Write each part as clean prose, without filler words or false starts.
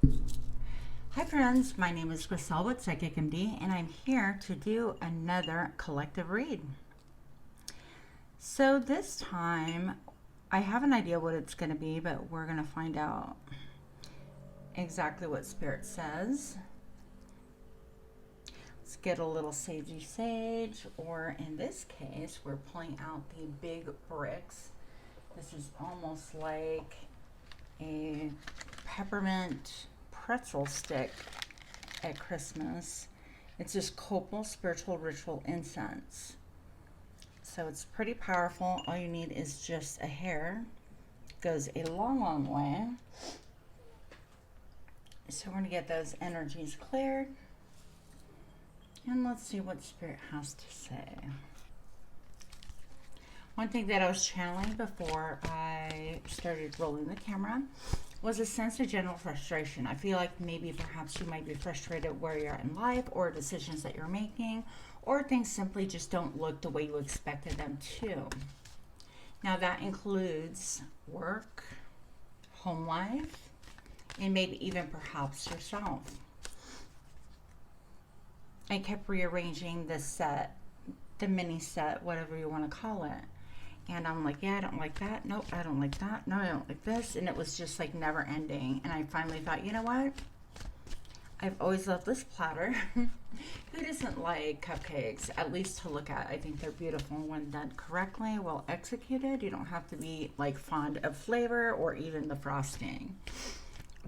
Hi friends, my name is Griselle with Psychic MD, and I'm here to do another collective read. So this time, I have an idea what it's going to be, but we're going to find out exactly what Spirit says. Let's get a little sagey sage, or in this case, we're pulling out the big bricks. This is almost like a peppermint pretzel stick at Christmas. It's just copal spiritual ritual incense. So it's pretty powerful. All you need is just a hair. It goes a long way. So we're going to get those energies cleared. And let's see what Spirit has to say. One thing that I was channeling before I started rolling the camera was a sense of general frustration. I feel like maybe perhaps you might be frustrated where you're at in life, or decisions that you're making, or things simply just don't look the way you expected them to. Now that includes work, home life, and maybe even perhaps yourself. I kept rearranging this set, the mini set, whatever you want to call it. And I'm like, yeah, I don't like that. Nope, I don't like that. No, I don't like this. And it was just like never ending. And I finally thought, you know what? I've always loved this platter. Who doesn't like cupcakes? At least to look at. I think they're beautiful when done correctly, well executed. You don't have to be like fond of flavor or even the frosting.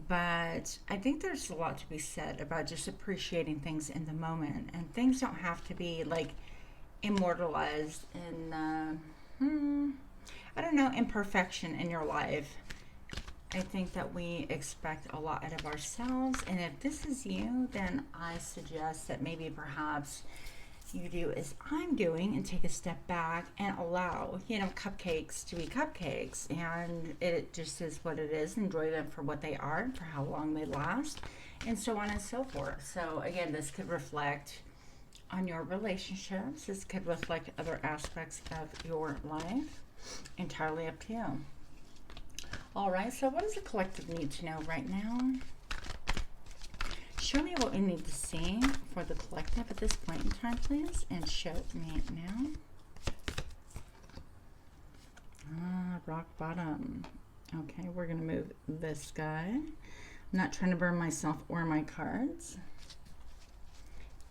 But I think there's a lot to be said about just appreciating things in the moment. And things don't have to be like immortalized in I don't know, imperfection in your life. I think that we expect a lot out of ourselves, and if this is you, then I suggest that maybe perhaps you do as I'm doing and take a step back and allow, cupcakes to be cupcakes, and it just is what it is. Enjoy them for what they are, for how long they last, and so on and so forth. So again, this could reflect on your relationships. This could reflect other aspects of your life. Entirely up to you. All right, so what does the collective need to know right now? Show me what we need to see for the collective at this point in time, please, and show me now. Rock bottom. Okay, we're going to move this guy. I'm not trying to burn myself or my cards.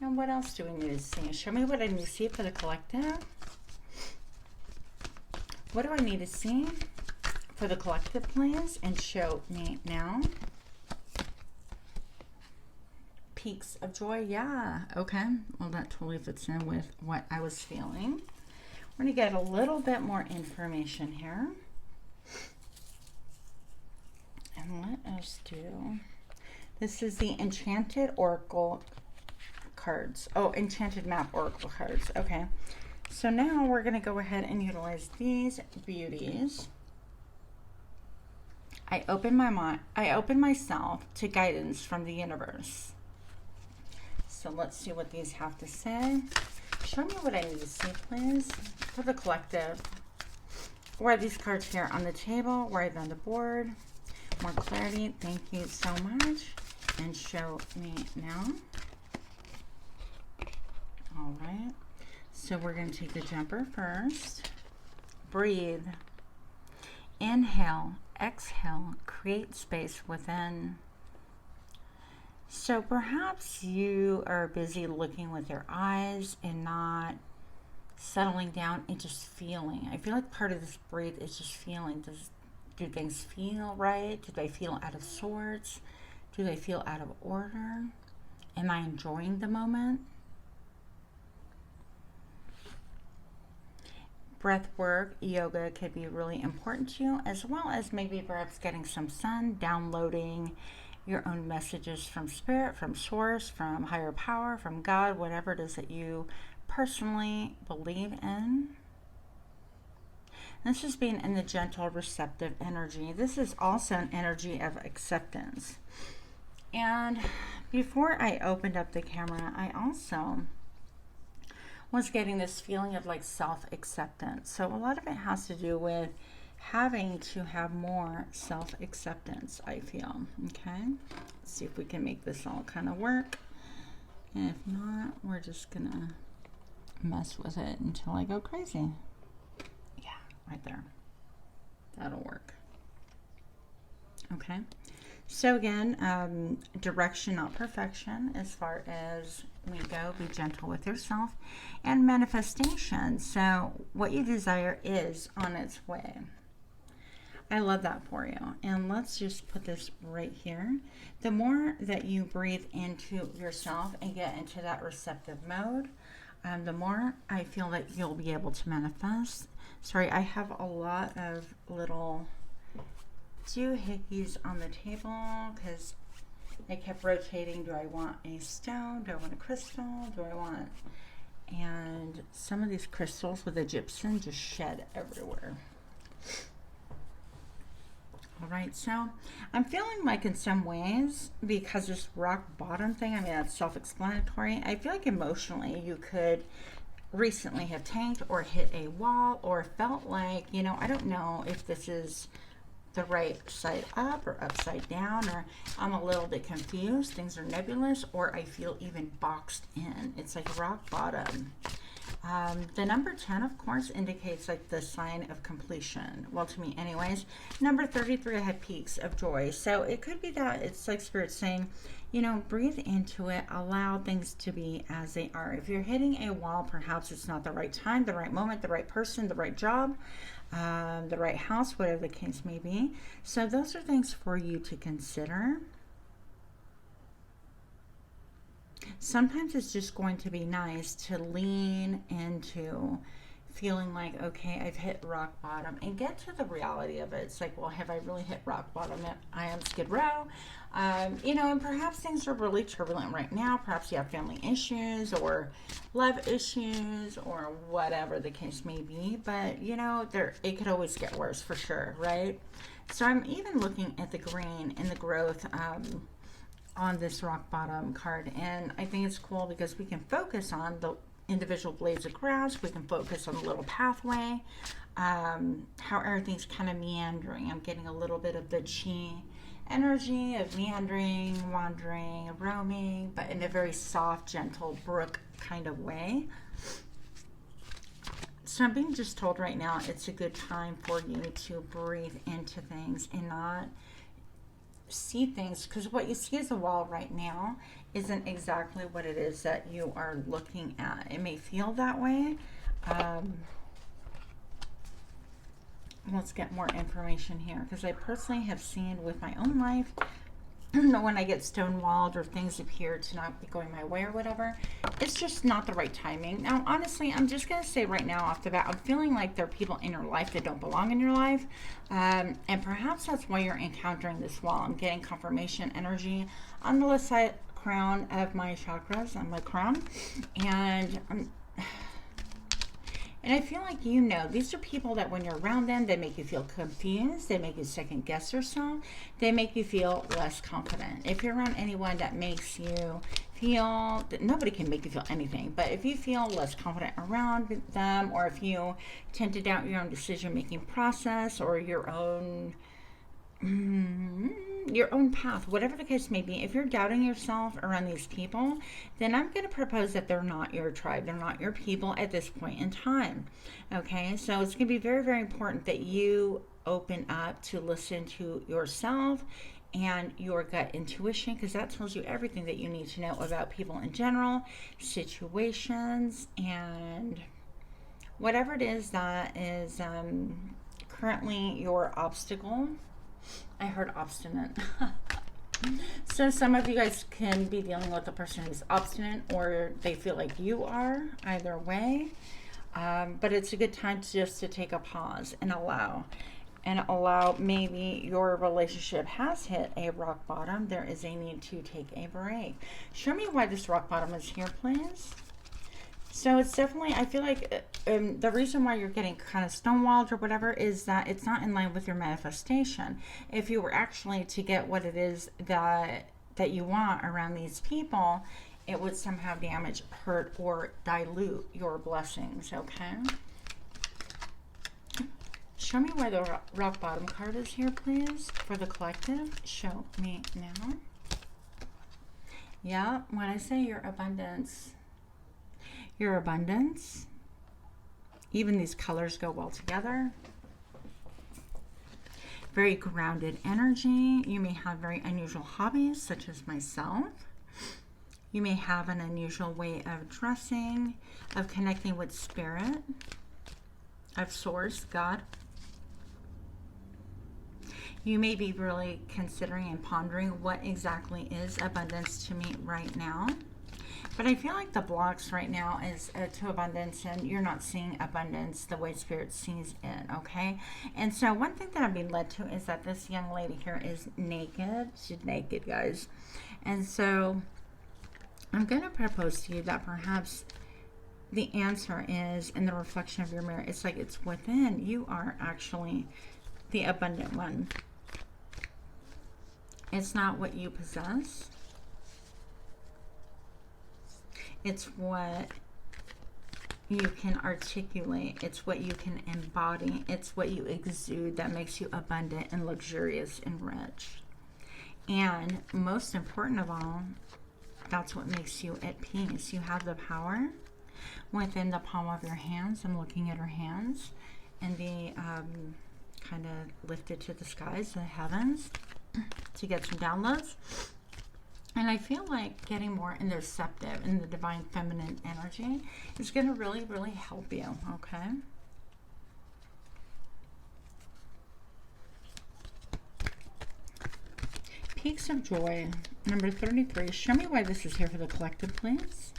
And what else do we need to see? Show me what I need to see for the collective. What do I need to see for the collective, please? And show me now. Peaks of joy. Yeah. Okay. Well, that totally fits in with what I was feeling. We're going to get a little bit more information here. And let us do... This is the Enchanted Oracle cards. Oh, Enchanted Map Oracle cards. Okay. So now we're going to go ahead and utilize these beauties. I open my mind. I open myself to guidance from the universe. So let's see what these have to say. Show me what I need to see, please, for the collective. Where are these cards here on the table? Where are they on the board? More clarity. Thank you so much. And show me now. All right, so we're going to take the jumper first. Breathe. Inhale, exhale, create space within. So perhaps you are busy looking with your eyes and not settling down and just feeling. I feel like part of this breathe is just feeling. Do things feel right? Do they feel out of sorts? Do they feel out of order? Am I enjoying the moment? Breath work, yoga could be really important to you, as well as maybe perhaps getting some sun, downloading your own messages from spirit, from source, from higher power, from God, whatever it is that you personally believe in. This is being in the gentle, receptive energy. This is also an energy of acceptance. And before I opened up the camera, I also was getting this feeling of like self-acceptance. So a lot of it has to do with having to have more self-acceptance, I feel. Okay, let's see if we can make this all kind of work. And if not, we're just gonna mess with it until I go crazy. Yeah, right there. That'll work. Okay. So again, direction, not perfection, as far as we go. Be gentle with yourself. And manifestation. So what you desire is on its way. I love that for you. And let's just put this right here. The more that you breathe into yourself and get into that receptive mode, the more I feel that you'll be able to manifest. Sorry, I have a lot of little doohickeys on the table because I kept rotating. Do I want a stone? Do I want a crystal? Do I want... And some of these crystals with the gypsum just shed everywhere. All right, so I'm feeling like in some ways, because this rock bottom thing, I mean, that's self-explanatory. I feel like emotionally you could recently have tanked or hit a wall or felt like, you know, I don't know if this is the right side up or upside down, or I'm a little bit confused. Things are nebulous, or I feel even boxed in. It's like rock bottom. The number 10, of course, indicates like the sign of completion. Well, to me anyways. Number 33, I have peaks of joy. So it could be that it's like Spirit saying, you know, breathe into it, allow things to be as they are. If you're hitting a wall, perhaps it's not the right time, the right moment, the right person, the right job, the right house, whatever the case may be. So those are things for you to consider. Sometimes it's just going to be nice to lean into feeling like, okay, I've hit rock bottom, and get to the reality of it. It's like, well, have I really hit rock bottom? I am Skid Row. You know, and perhaps things are really turbulent right now. Perhaps you have family issues or love issues or whatever the case may be. But, you know, it could always get worse for sure, right? So I'm even looking at the green and the growth on this rock bottom card, and I think it's cool because we can focus on the individual blades of grass. We can focus on the little pathway, how everything's kind of meandering. I'm getting a little bit of the chi energy of meandering, wandering, roaming, but in a very soft, gentle brook kind of way. So I'm being just told right now it's a good time for you to breathe into things and not see things, because what you see as a wall right now isn't exactly what it is that you are looking at. It may feel that way. Let's get more information here, because I personally have seen with my own life when I get stonewalled or things appear to not be going my way or whatever, it's just not the right timing. Now, honestly, I'm just going to say right now off the bat, I'm feeling like there are people in your life that don't belong in your life. And perhaps that's why you're encountering this wall. I'm getting confirmation energy on the left side crown of my chakras, on my crown. And I feel like, you know, these are people that when you're around them, they make you feel confused. They make you second guess yourself. They make you feel less confident. If you're around anyone that makes you feel that nobody can make you feel anything, but if you feel less confident around them, or if you tend to doubt your own decision-making process or your own path, whatever the case may be, if you're doubting yourself around these people, then I'm going to propose that they're not your tribe. They're not your people at this point in time. Okay, so it's going to be very, very important that you open up to listen to yourself and your gut intuition, because that tells you everything that you need to know about people in general, situations, and whatever it is that is currently your obstacle. I heard obstinate. So some of you guys can be dealing with a person who's obstinate, or they feel like you are, either way. But it's a good time to take a pause and allow maybe your relationship has hit a rock bottom. There is a need to take a break. Show me why this rock bottom is here, please. So it's definitely, I feel like the reason why you're getting kind of stonewalled or whatever is that it's not in line with your manifestation. If you were actually to get what it is that you want around these people, it would somehow damage, hurt, or dilute your blessings, okay? show me why the rock bottom card is here, please, for the collective. Show me now. Yeah, when I say your abundance, even these colors go well together. Very grounded energy. You may have very unusual hobbies, such as myself. You may have an unusual way of dressing, of connecting with spirit, of source, God. You may be really considering and pondering what exactly is abundance to me right now. But I feel like the blocks right now is to abundance, and you're not seeing abundance the way Spirit sees it, okay? And so one thing that I'm being led to is that this young lady here is naked. She's naked, guys. And so I'm going to propose to you that perhaps the answer is in the reflection of your mirror. It's like it's within. You are actually the abundant one. It's not what you possess. It's what you can articulate. It's what you can embody. It's what you exude that makes you abundant and luxurious and rich. And most important of all, that's what makes you at peace. You have the power within the palm of your hands. I'm looking at her hands and the kind of lifted to the skies, the heavens, to get some downloads. And I feel like getting more in the receptive and the divine feminine energy is going to really, really help you, okay? Peaks of Joy, number 33. Show me why this is here for the collective, please.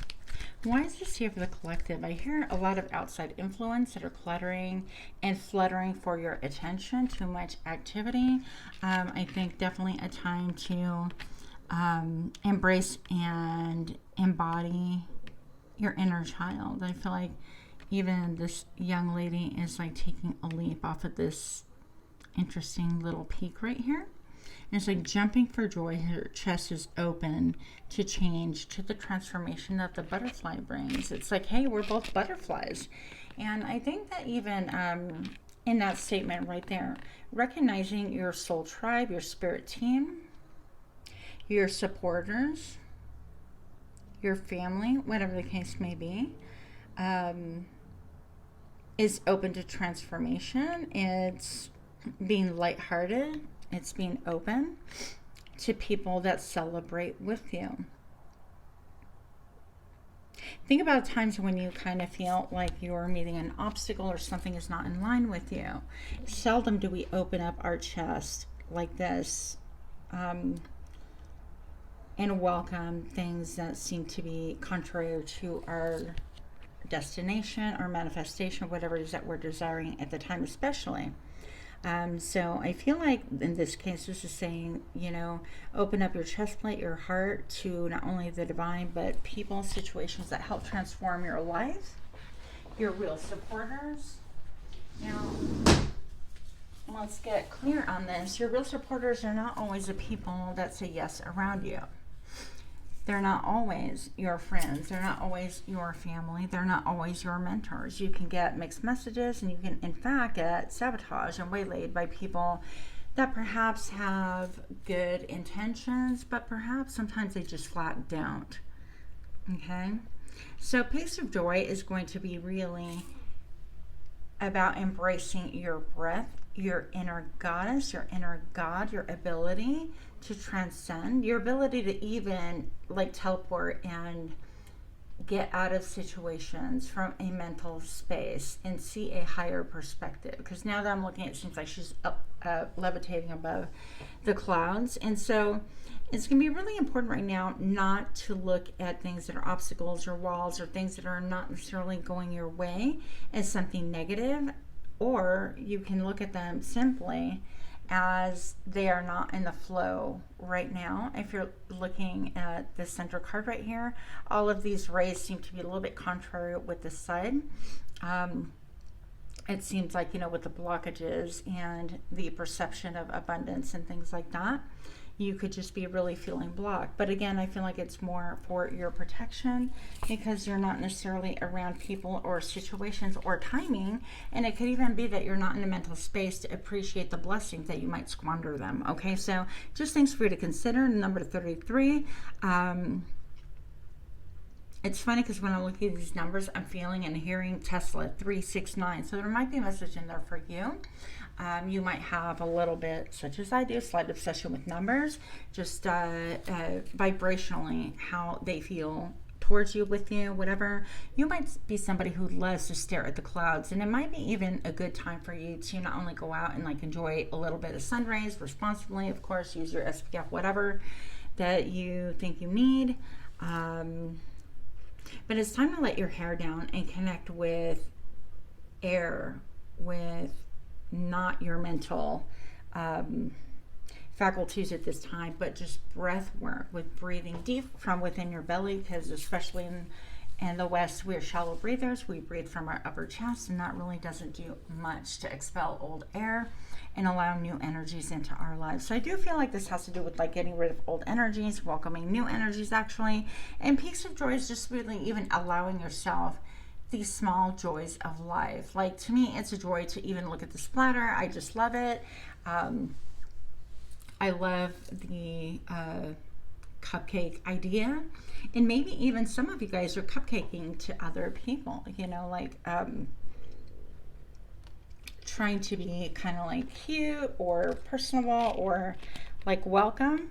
Why is this here for the collective? I hear a lot of outside influence that are cluttering and fluttering for your attention. Too much activity. I think definitely a time to embrace and embody your inner child. I feel like even this young lady is like taking a leap off of this interesting little peak right here. And it's like jumping for joy. Her chest is open to change, to the transformation that the butterfly brings. It's like, hey, we're both butterflies. And I think that even in that statement right there, recognizing your soul tribe, your spirit team, your supporters, your family, whatever the case may be, is open to transformation. It's being lighthearted. It's being open to people that celebrate with you. Think about times when you kind of feel like you're meeting an obstacle or something is not in line with you. Seldom do we open up our chest like this and welcome things that seem to be contrary to our destination or manifestation, whatever it is that we're desiring at the time, especially. So I feel like in this case, this is saying, you know, open up your chest plate, your heart to not only the divine, but people, situations that help transform your life, your real supporters. Now, let's get clear on this. Your real supporters are not always the people that say yes around you. They're not always your friends. They're not always your family. They're not always your mentors. You can get mixed messages, and you can, in fact, get sabotaged and waylaid by people that perhaps have good intentions, but perhaps sometimes they just flat don't. Okay? So Peaks of Joy is going to be really about embracing your breath, your inner goddess, your inner god, your ability to transcend, your ability to even like teleport and get out of situations from a mental space and see a higher perspective. Because now that I'm looking, it seems like she's up, levitating above the clouds. And so it's going to be really important right now not to look at things that are obstacles or walls or things that are not necessarily going your way as something negative, or you can look at them simply as they are not in the flow right now. If you're looking at the center card right here, all of these rays seem to be a little bit contrary with the side. It seems like, you know, with the blockages and the perception of abundance and things like that, you could just be really feeling blocked. But again, I feel like it's more for your protection, because you're not necessarily around people or situations or timing. And it could even be that you're not in a mental space to appreciate the blessings, that you might squander them. Okay, so just things for you to consider. Number 33. It's funny because when I look at these numbers, I'm feeling and hearing Tesla 369. So there might be a message in there for you. You might have a little bit, such as I do, slight obsession with numbers, just vibrationally how they feel towards you, with you, whatever. You might be somebody who loves to stare at the clouds, and it might be even a good time for you to not only go out and like enjoy a little bit of sun rays responsibly, of course, use your SPF, whatever that you think you need. But it's time to let your hair down and connect with air, with not your mental faculties at this time, but just breath work with breathing deep from within your belly, because especially in the West, we're shallow breathers. We breathe from our upper chest, and that really doesn't do much to expel old air and allow new energies into our lives. So I do feel like this has to do with like getting rid of old energies, welcoming new energies actually, and peaks of joy is just really even allowing yourself these small joys of life. Like, to me, it's a joy to even look at the splatter. I just love it. I love the cupcake idea, and maybe even some of you guys are cupcaking to other people, you know, like trying to be kind of like cute or personable or like welcome.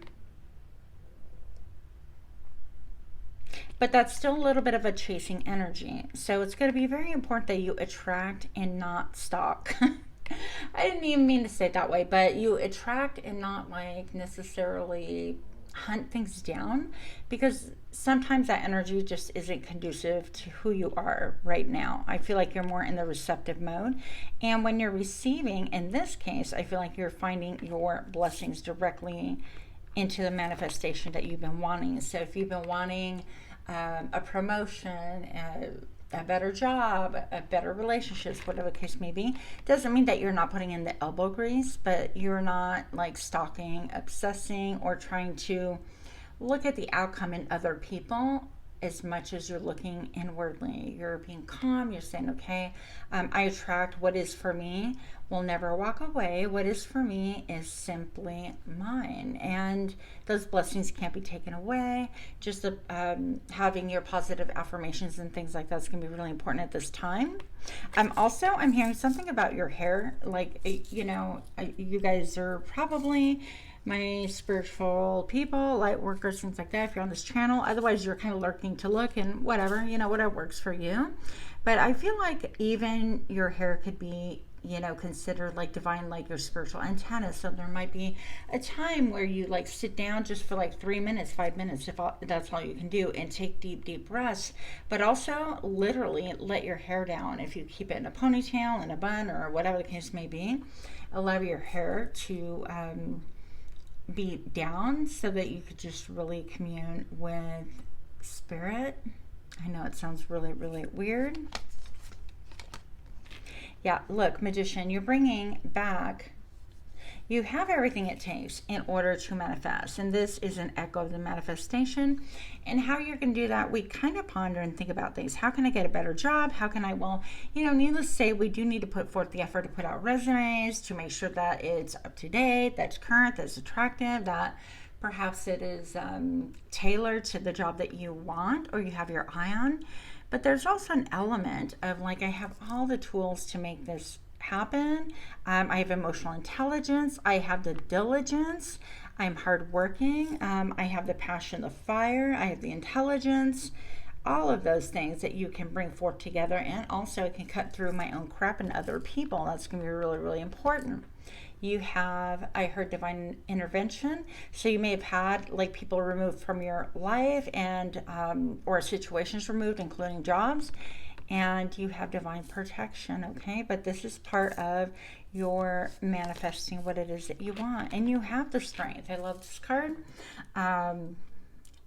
But that's still a little bit of a chasing energy. So it's going to be very important that you attract and not stalk. I didn't even mean to say it that way, but you attract and not like necessarily hunt things down, because sometimes that energy just isn't conducive to who you are right now. I feel like you're more in the receptive mode. And when you're receiving, in this case, I feel like you're finding your blessings directly into the manifestation that you've been wanting. So if you've been wanting a promotion, a better job, a better relationships, whatever the case may be, doesn't mean that you're not putting in the elbow grease, but you're not like stalking, obsessing, or trying to look at the outcome in other people as much as you're looking inwardly. You're being calm. You're saying, okay, I attract what is for me, will never walk away. What is for me is simply mine, and those blessings can't be taken away. Just having your positive affirmations and things like that's going to be really important at this time. I'm hearing something about your hair. Like, you know, you guys are probably my spiritual people, light workers, things like that, if you're on this channel. Otherwise, you're kind of lurking to look and whatever, you know, whatever works for you. But I feel like even your hair could be, you know, considered like divine, like your spiritual antenna. So there might be a time where you like sit down just for like 3 minutes, 5 minutes, if that's all you can do, and take deep breaths. But also literally let your hair down. If you keep it in a ponytail, in a bun, or whatever the case may be, allow your hair to be down so that you could just really commune with spirit. I know it sounds really, really weird. Yeah, look, Magician, you're bringing back, you have everything it takes in order to manifest. And this is an echo of the manifestation. And how you're going to do that, we kind of ponder and think about things. How can I get a better job? How can I, well, you know, needless to say, we do need to put forth the effort to put out resumes to make sure that it's up to date, that's current, that's attractive, that perhaps it is tailored to the job that you want or you have your eye on. But there's also an element of like, I have all the tools to make this happen. I have emotional intelligence. I have the diligence. I'm hardworking. I have the passion, the fire. I have the intelligence. All of those things that you can bring forth together, and also I can cut through my own crap and other people. That's going to be really, really important. You have, I heard, divine intervention. So you may have had like people removed from your life, and or situations removed, including jobs. And you have divine protection, okay? But this is part of your manifesting what it is that you want. And you have the strength. I love this card.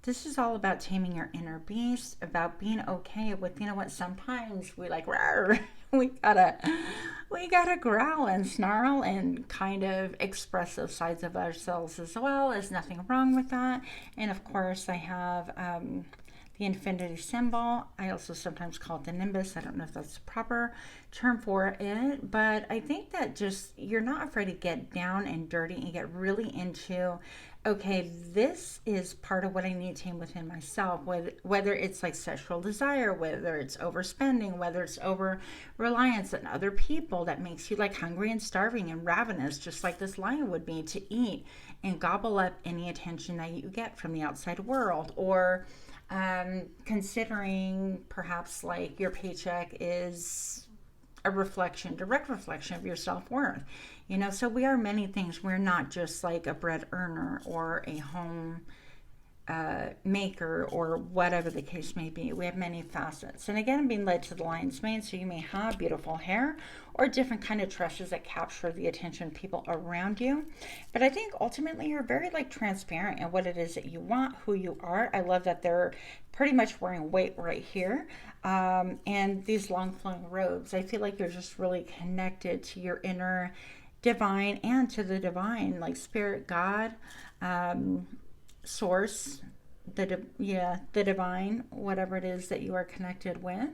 This is all about taming your inner beast, about being okay with, you know what, sometimes we like, rawr, we gotta growl and snarl and kind of express those sides of ourselves as well. There's nothing wrong with that. And of course, I have the infinity symbol. I also sometimes call it the nimbus. I don't know if that's the proper term for it, but I think that just you're not afraid to get down and dirty and get really into, okay, this is part of what I need to tame within myself, whether it's like sexual desire, whether it's overspending, whether it's over reliance on other people that makes you like hungry and starving and ravenous, just like this lion would be, to eat and gobble up any attention that you get from the outside world, or considering perhaps like your paycheck is a reflection, direct reflection of your self-worth. You know, so we are many things. We're not just like a bread earner or a home maker or whatever the case may be. We have many facets. And again, I'm being led to the lion's mane, so you may have beautiful hair or different kind of tresses that capture the attention of people around you. But I think ultimately you're very like transparent in what it is that you want, who you are. I love that they're pretty much wearing weight right here. And these long flowing robes, I feel like you're just really connected to your inner divine and to the divine, like spirit, God, source, the divine, whatever it is that you are connected with.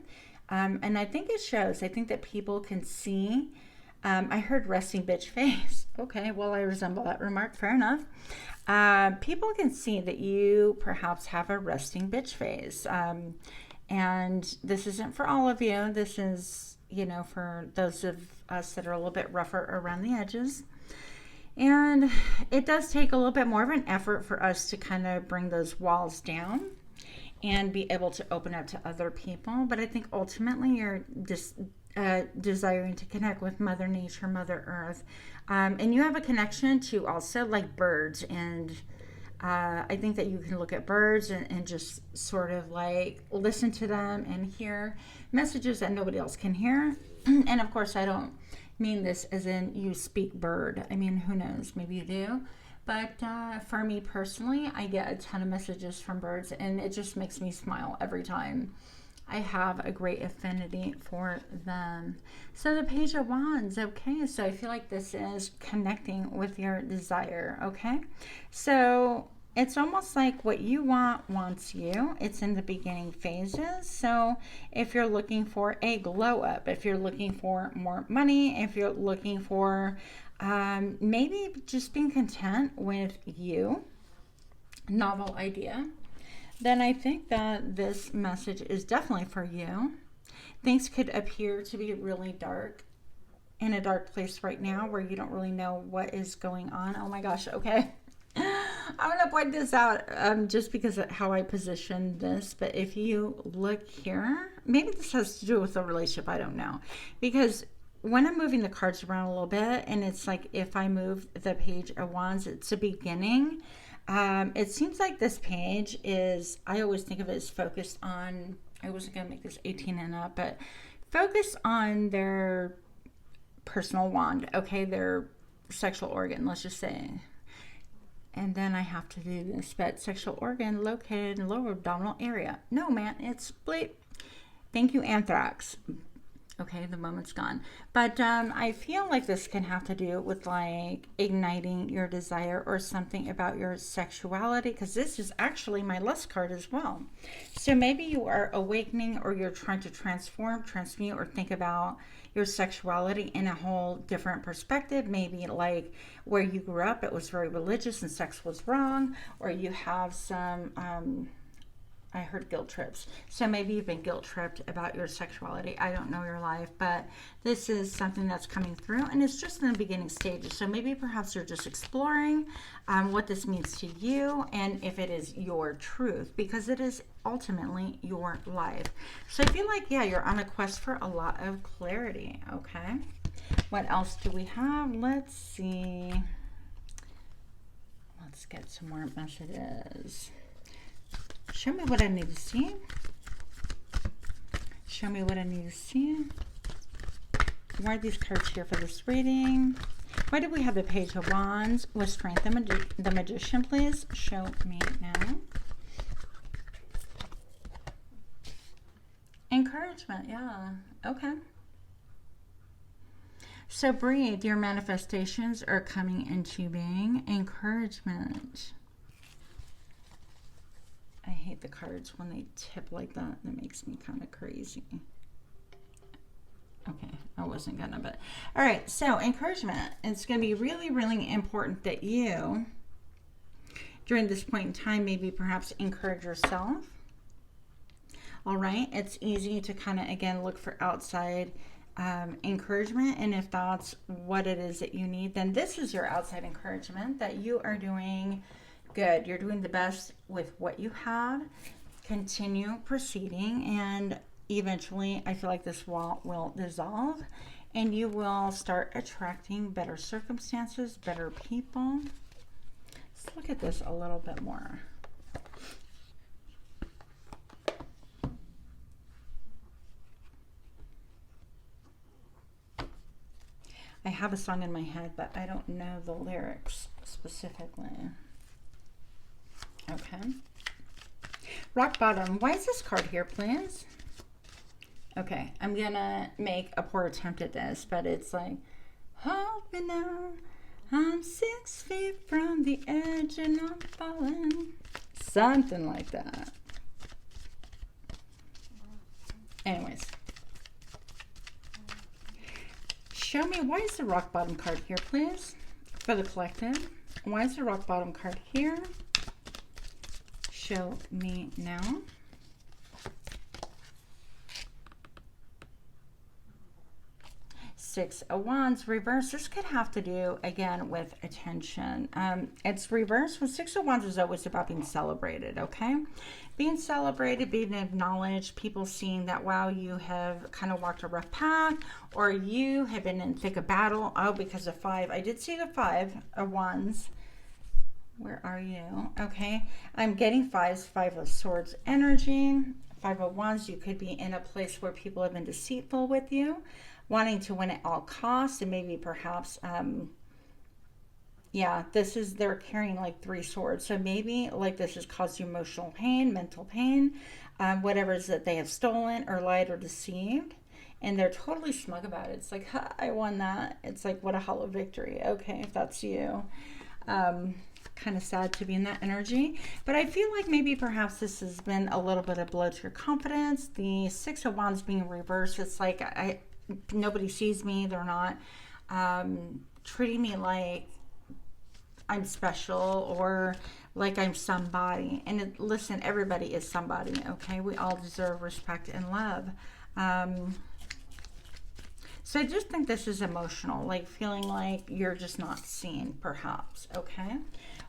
And I think it shows. I think that people can see. I heard resting bitch face. Okay, well, I resemble that remark. Fair enough. People can see that you perhaps have a resting bitch face. And this isn't for all of you. This is, you know, for those of us that are a little bit rougher around the edges. And it does take a little bit more of an effort for us to kind of bring those walls down and be able to open up to other people. But I think ultimately you're just desiring to connect with Mother Nature, Mother Earth. And you have a connection to also like birds. And I think that you can look at birds and just sort of like listen to them and hear messages that nobody else can hear. And of course, I don't mean this as in you speak bird. I mean, who knows? Maybe you do. But for me personally, I get a ton of messages from birds, and it just makes me smile every time. I have a great affinity for them. So the Page of Wands, okay, so I feel like this is connecting with your desire, okay? So it's almost like what you want wants you. It's in the beginning phases. So if you're looking for a glow up, if you're looking for more money, if you're looking for maybe just being content with you, novel idea, then I think that this message is definitely for you. Things could appear to be really dark, in a dark place right now where you don't really know what is going on. Oh my gosh, okay. I'm going to point this out just because of how I position this. But if you look here, maybe this has to do with the relationship. I don't know. Because when I'm moving the cards around a little bit, and it's like if I move the Page of Wands, it's a beginning. It seems like this page is, I always think of it as focused on, I wasn't going to make this 18 and up, but focus on their personal wand, okay, their sexual organ, let's just say. And then I have to do this, but sexual organ located in lower abdominal area. No, man, it's bleep. Thank you, Anthrax. Okay, the moment's gone. But I feel like this can have to do with like igniting your desire or something about your sexuality, because this is actually my lust card as well. So maybe you are awakening, or you're trying to transform, transmute, or think about your sexuality in a whole different perspective. Maybe like where you grew up, it was very religious and sex was wrong, or you have some I heard guilt trips. So maybe you've been guilt tripped about your sexuality. I don't know your life, but this is something that's coming through, and it's just in the beginning stages. So maybe perhaps you're just exploring what this means to you, and if it is your truth, because it is ultimately your life. So I feel like, yeah, you're on a quest for a lot of clarity, okay? What else do we have? Let's see. Let's get some more messages. Show me what I need to see. Show me what I need to see. Why are these cards here for this reading? Why do we have the Page of Wands with Strength, the Magician, please? Show me now. Encouragement, yeah. Okay. So breathe. Your manifestations are coming into being. Encouragement. I hate the cards when they tip like that. That makes me kind of crazy. Okay, I wasn't gonna, but all right. So encouragement. It's going to be really, really important that you, during this point in time, maybe perhaps encourage yourself. All right. It's easy to kind of, again, look for outside encouragement. And if that's what it is that you need, then this is your outside encouragement that you are doing good. You're doing the best with what you have. Continue proceeding, and eventually I feel like this wall will dissolve and you will start attracting better circumstances, better people. Let's look at this a little bit more. I have a song in my head, but I don't know the lyrics specifically. Okay. Rock bottom. Why is this card here, please? Okay, I'm gonna make a poor attempt at this, but it's like, hoping now I'm 6 feet from the edge and I'm falling. Something like that. Anyways. Show me, why is the rock bottom card here, please? For the collective. Why is the rock bottom card here? Show me now. Six of Wands reverse. This could have to do again with attention. It's reversed. With Six of Wands is always about being celebrated. Okay, being celebrated, being acknowledged. People seeing that, wow, you have kind of walked a rough path, or you have been in thick of battle. Oh, because of five. I did see the Five of Wands. Where are you? Okay, I'm getting fives. Five of Swords energy. Five of Wands. You could be in a place where people have been deceitful with you, wanting to win at all costs, and maybe perhaps, yeah, this is, they're carrying like 3 swords. So maybe like this has caused you emotional pain, mental pain, whatever it is that they have stolen or lied or deceived. And they're totally smug about it. It's like, ha, I won that. It's like, what a hollow victory. Okay, if that's you. Kind of sad to be in that energy. But I feel like maybe perhaps this has been a little bit of blow to your confidence. The Six of Wands being reversed, it's like, nobody sees me. They're not treating me like I'm special or like I'm somebody. And listen, everybody is somebody, okay? We all deserve respect and love. So I just think this is emotional, like feeling like you're just not seen, perhaps, okay?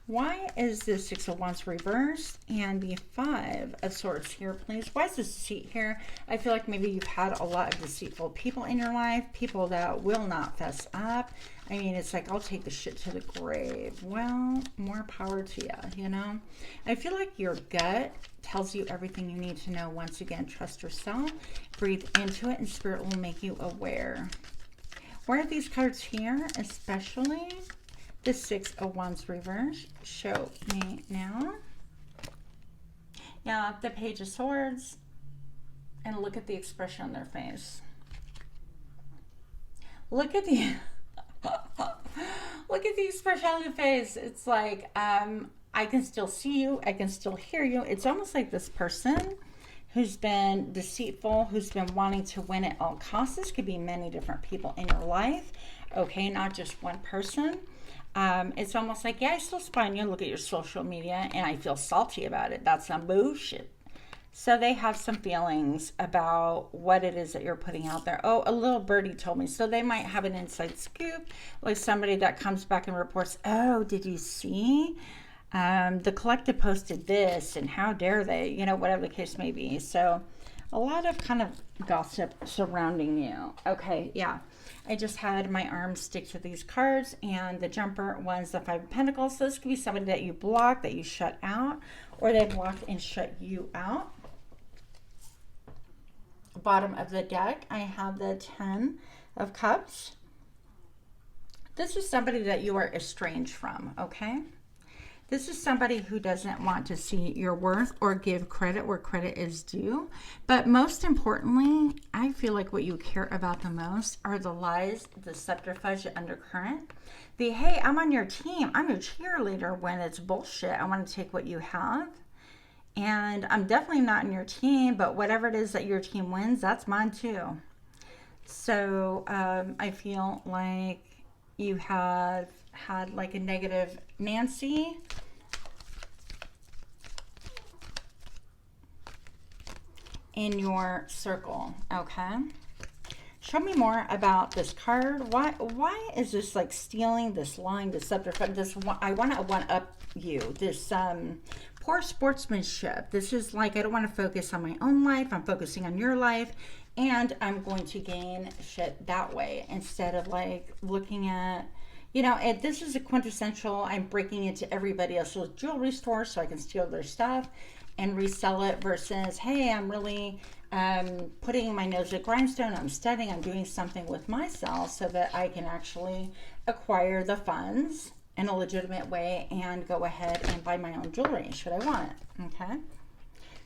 Why is this Six of Wands reversed and the Five of Swords here, please? Why is this deceit here? I feel like maybe you've had a lot of deceitful people in your life, people that will not fess up. I mean, it's like, I'll take the shit to the grave. Well, more power to you, you know? I feel like your gut tells you everything you need to know. Once again, trust yourself, breathe into it, and Spirit will make you aware. Where are these cards here, especially the Six of Wands reverse? Show me now. Yeah, the Page of Swords, and look at the expression on their face. Look at the look at the expression on the face. It's like, I can still see you, I can still hear you. It's almost like this person who's been deceitful, who's been wanting to win at all costs. This could be many different people in your life, okay, not just one person. It's almost like, yeah, I still spy on you, look at your social media, and I feel salty about it. That's some bullshit. So they have some feelings about what it is that you're putting out there. Oh, a little birdie told me. So they might have an inside scoop, like somebody that comes back and reports, oh, did you see? The collective posted this, and how dare they? You know, whatever the case may be. So a lot of kind of gossip surrounding you. Okay, yeah. I just had my arm stick to these cards, and the jumper was the Five of Pentacles. So this could be somebody that you block, that you shut out, or they blocked and shut you out. Bottom of the deck, I have the Ten of Cups. This is somebody that you are estranged from, okay? This is somebody who doesn't want to see your worth or give credit where credit is due. But most importantly, I feel like what you care about the most are the lies, the subterfuge, the undercurrent. The, hey, I'm on your team, I'm your cheerleader, when it's bullshit. I want to take what you have. And I'm definitely not in your team, but whatever it is that your team wins, that's mine too. So I feel like you have had like a negative Nancy. In your circle, okay? Show me more about this card. Why is this like stealing, this lying, this subterfuge? This I want to one up you. This poor sportsmanship. This is like, I don't want to focus on my own life. I'm focusing on your life, and I'm going to gain shit that way instead of like looking at, you know, this is a quintessential, I'm breaking into everybody else's jewelry store so I can steal their stuff and resell it, versus, hey, I'm really putting my nose to the grindstone, I'm studying, I'm doing something with myself so that I can actually acquire the funds in a legitimate way and go ahead and buy my own jewelry should I want it, okay?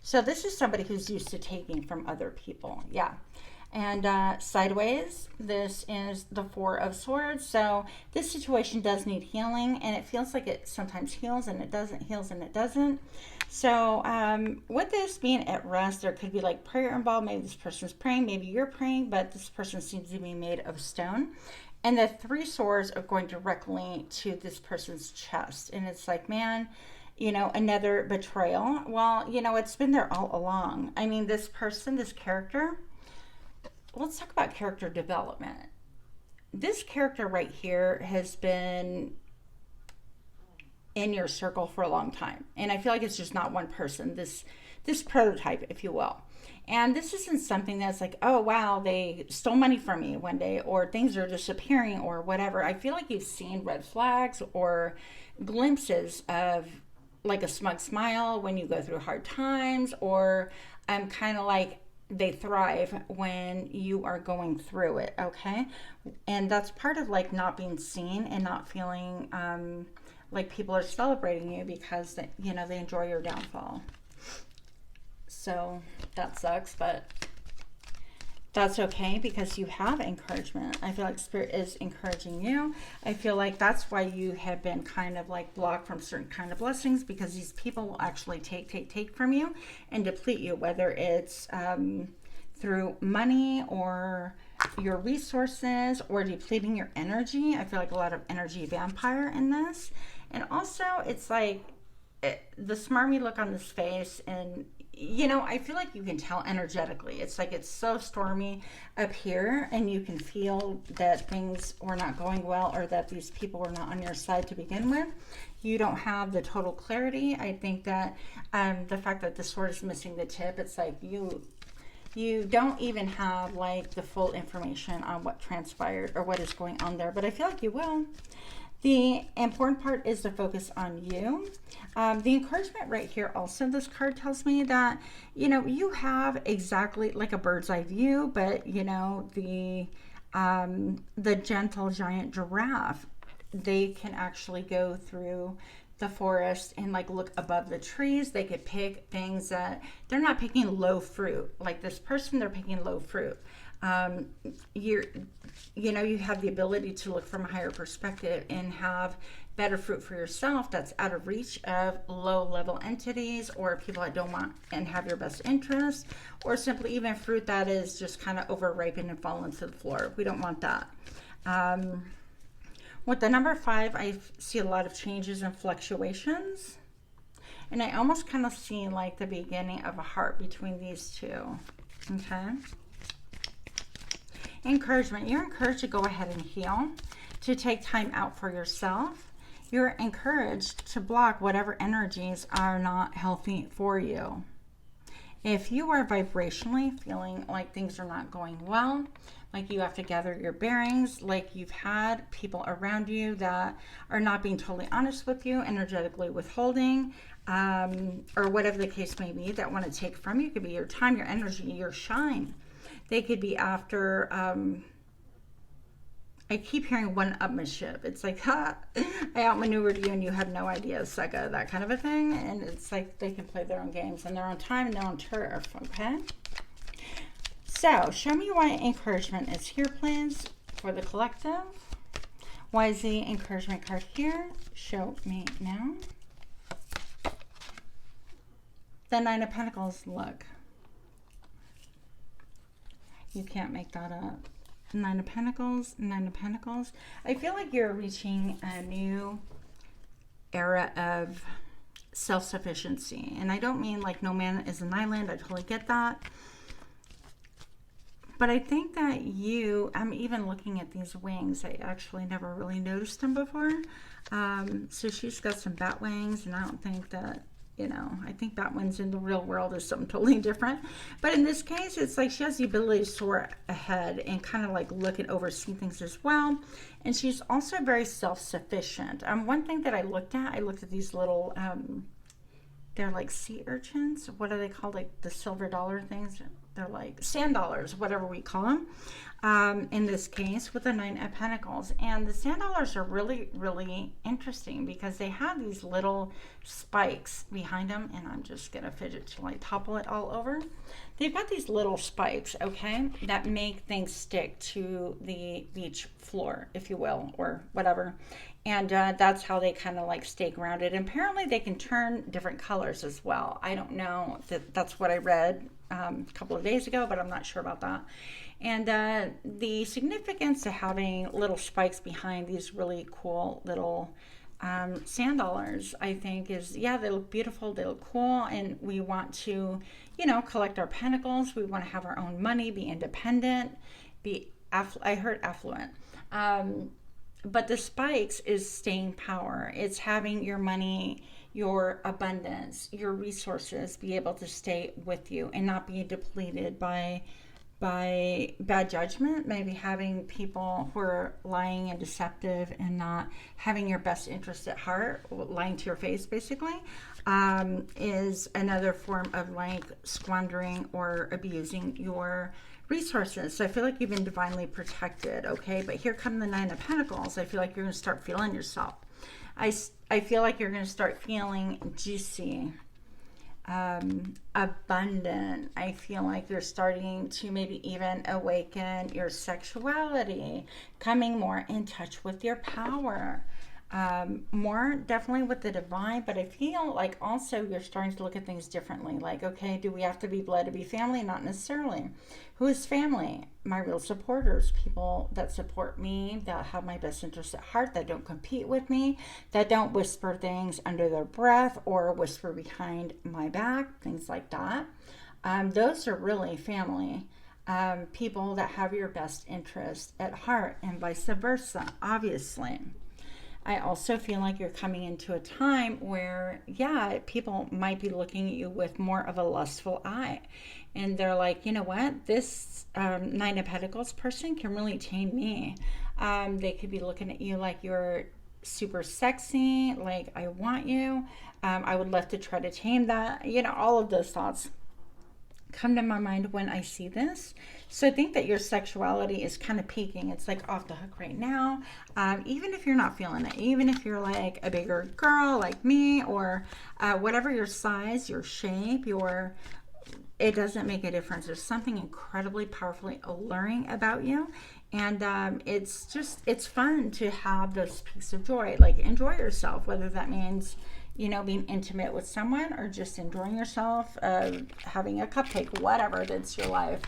So this is somebody who's used to taking from other people, yeah. And sideways, this is the Four of Swords. So this situation does need healing, and it feels like it sometimes heals and it doesn't, heals and it doesn't. So with this being at rest, there could be like prayer involved. Maybe this person's praying, maybe you're praying, but this person seems to be made of stone. And the Three Swords are going directly to this person's chest. And it's like, man, you know, another betrayal. Well, you know, it's been there all along. I mean, this person, this character, let's talk about character development. This character right here has been in your circle for a long time. And I feel like it's just not one person, this prototype, if you will. And this isn't something that's like, oh, wow, they stole money from me one day, or things are disappearing or whatever. I feel like you've seen red flags or glimpses of like a smug smile when you go through hard times, or kind of like they thrive when you are going through it, okay? And that's part of like not being seen and not feeling like people are celebrating you because they, you know, they enjoy your downfall. So that sucks, but that's okay because you have encouragement. I feel like Spirit is encouraging you. I feel like that's why you have been kind of like blocked from certain kind of blessings, because these people will actually take from you and deplete you, whether it's through money or your resources or depleting your energy. I feel like a lot of energy vampire in this. And also it's like the smarmy look on this face, and you know, I feel like you can tell energetically. It's like it's so stormy up here, and you can feel that things were not going well, or that these people were not on your side to begin with. You don't have the total clarity. I think that the fact that the sword is missing the tip, it's like you don't even have like the full information on what transpired or what is going on there, but I feel like you will. The important part is to focus on you. The encouragement right here also, this card tells me that, you know, you have exactly like a bird's eye view, but, you know, the gentle giant giraffe, they can actually go through the forest and like look above the trees. They could pick things that they're not picking low fruit. Like this person, they're picking low fruit. You know, you have the ability to look from a higher perspective and have better fruit for yourself that's out of reach of low level entities or people that don't want and have your best interest, or simply even fruit that is just kind of overripened and fallen to the floor. We don't want that. With the number 5, I see a lot of changes and fluctuations, and I almost kind of see like the beginning of a heart between these two. Okay. Encouragement. You're encouraged to go ahead and heal, to take time out for yourself. You're encouraged to block whatever energies are not healthy for you. If you are vibrationally feeling like things are not going well, like you have to gather your bearings, like you've had people around you that are not being totally honest with you, energetically withholding, or whatever the case may be, that want to take from you. It could be your time, your energy, your shine. They could be after I keep hearing one-upmanship. It's like, ha, I outmaneuvered you and you have no idea, sucker, that kind of a thing. And it's like they can play their own games and their own time and their own turf, okay? So, show me why encouragement is here, please, for the collective. Why is the encouragement card here? Show me now. The Nine of Pentacles, look. You can't make that up. Nine of Pentacles, Nine of Pentacles. I feel like you're reaching a new era of self-sufficiency. And I don't mean like no man is an island. I totally get that. But I think that I'm even looking at these wings. I actually never really noticed them before. So she's got some bat wings, and I don't think that, you know, I think bat wings in the real world is something totally different. But in this case, it's like she has the ability to soar ahead and kind of like look and oversee things as well. And she's also very self-sufficient. One thing that I looked at these little, they're like sea urchins. What are they called? Like the silver dollar things? They're like sand dollars, whatever we call them, in this case with the Nine of Pentacles. And the sand dollars are really, really interesting because they have these little spikes behind them. And I'm just going to fidget till I topple it all over. They've got these little spikes, okay, that make things stick to the beach floor, if you will, or whatever. And that's how they kind of like stay grounded. And apparently they can turn different colors as well. I don't know, that's what I read a couple of days ago, but I'm not sure about that. And the significance of having little spikes behind these really cool little sand dollars, I think is, yeah, they look beautiful, they look cool, and we want to, you know, collect our pentacles. We want to have our own money, be independent, I heard affluent. But the spikes is staying power. It's having your money, your abundance, your resources be able to stay with you and not be depleted by bad judgment, maybe having people who are lying and deceptive and not having your best interest at heart, lying to your face basically, is another form of like squandering or abusing your resources. So I feel like you've been divinely protected, okay? But here come the Nine of Pentacles. I feel like you're going to start feeling yourself. I feel like you're going to start feeling juicy, abundant. I feel like you're starting to maybe even awaken your sexuality, coming more in touch with your power. More definitely with the divine, but I feel like also you're starting to look at things differently. Like, okay, do we have to be blood to be family? Not necessarily. Who is family? My real supporters, people that support me, that have my best interest at heart, that don't compete with me, that don't whisper things under their breath or whisper behind my back, things like that. Those are really family. People that have your best interest at heart, and vice versa, obviously. I also feel like you're coming into a time where, yeah, people might be looking at you with more of a lustful eye. And they're like, you know what? This Nine of Pentacles person can really tame me. They could be looking at you like you're super sexy, like I want you. I would love to try to tame that. You know, all of those thoughts come to my mind when I see this. So I think that your sexuality is kind of peaking. It's like off the hook right now. Even if you're not feeling it, even if you're like a bigger girl like me, or whatever your size, your shape, it doesn't make a difference. There's something incredibly powerfully alluring about you. And it's fun to have those peaks of joy. Like, enjoy yourself, whether that means, you know, being intimate with someone or just enjoying yourself, having a cupcake, whatever, that's your life.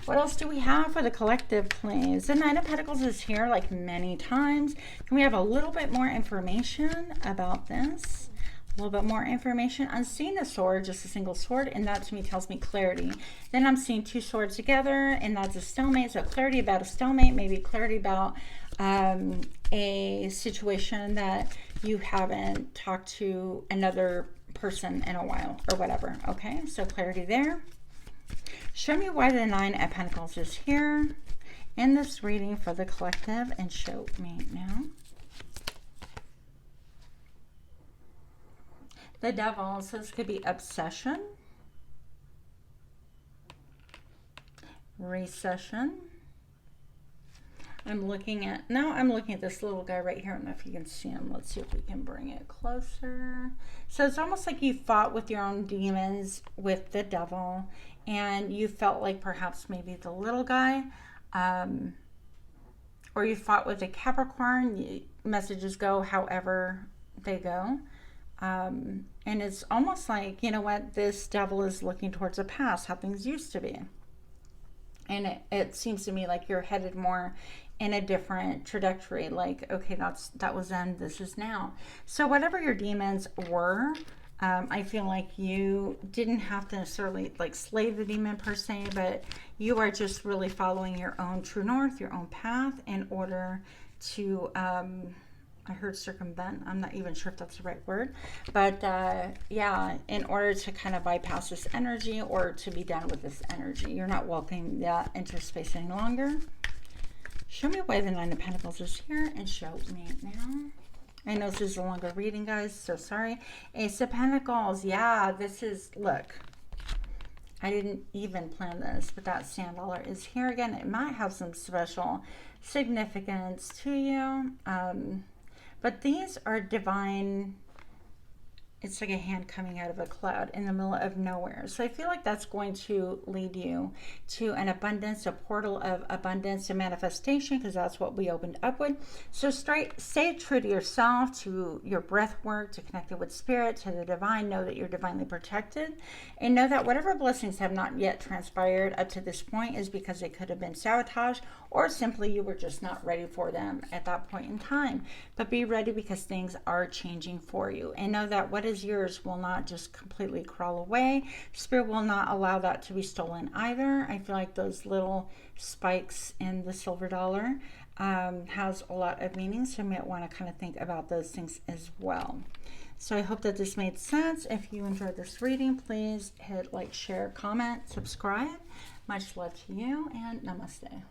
What else do we have for the collective, please? The Nine of Pentacles is here like many times. Can we have a little bit more information about this? A little bit more information. I'm seeing a sword, just a single sword, and that to me tells me clarity. Then I'm seeing two swords together, and that's a stalemate. So clarity about a stalemate, maybe clarity about a situation that you haven't talked to another person in a while or whatever. Okay, so clarity there. Show me why the Nine of Pentacles is here in this reading for the collective, and show me now. The Devil, so this could be obsession, recession. I'm looking at this little guy right here. I don't know if you can see him. Let's see if we can bring it closer. So it's almost like you fought with your own demons with the devil, and you felt like perhaps maybe the little guy, or you fought with a Capricorn. Messages go however they go. And it's almost like, you know what, this devil is looking towards the past, how things used to be. And it seems to me like you're headed more in a different trajectory. Like, okay, that was then, this is now. So whatever your demons were, I feel like you didn't have to necessarily like slay the demon per se, but you are just really following your own true north, your own path in order to, I heard circumvent. I'm not even sure if that's the right word, but yeah, in order to kind of bypass this energy or to be done with this energy. You're not walking that interspace any longer. Show me why the Nine of Pentacles is here, and show me now. I know this is a longer reading, guys, so sorry. Ace of Pentacles. Yeah, this is, look, I didn't even plan this, but that sand dollar is here again. It might have some special significance to you. But these are divine. It's like a hand coming out of a cloud in the middle of nowhere. So I feel like that's going to lead you to an abundance, a portal of abundance and manifestation, because that's what we opened up with. So stay true to yourself, to your breath work, to connecting with spirit, to the divine. Know that you're divinely protected, and know that whatever blessings have not yet transpired up to this point is because they could have been sabotaged, or simply you were just not ready for them at that point in time. But be ready, because things are changing for you, and know that what is yours will not just completely crawl away. Spirit will not allow that to be stolen either. I feel like those little spikes in the silver dollar has a lot of meaning, so you might want to kind of think about those things as well. So I hope that this made sense. If you enjoyed this reading, please hit like, share, comment, subscribe. Much love to you, and namaste.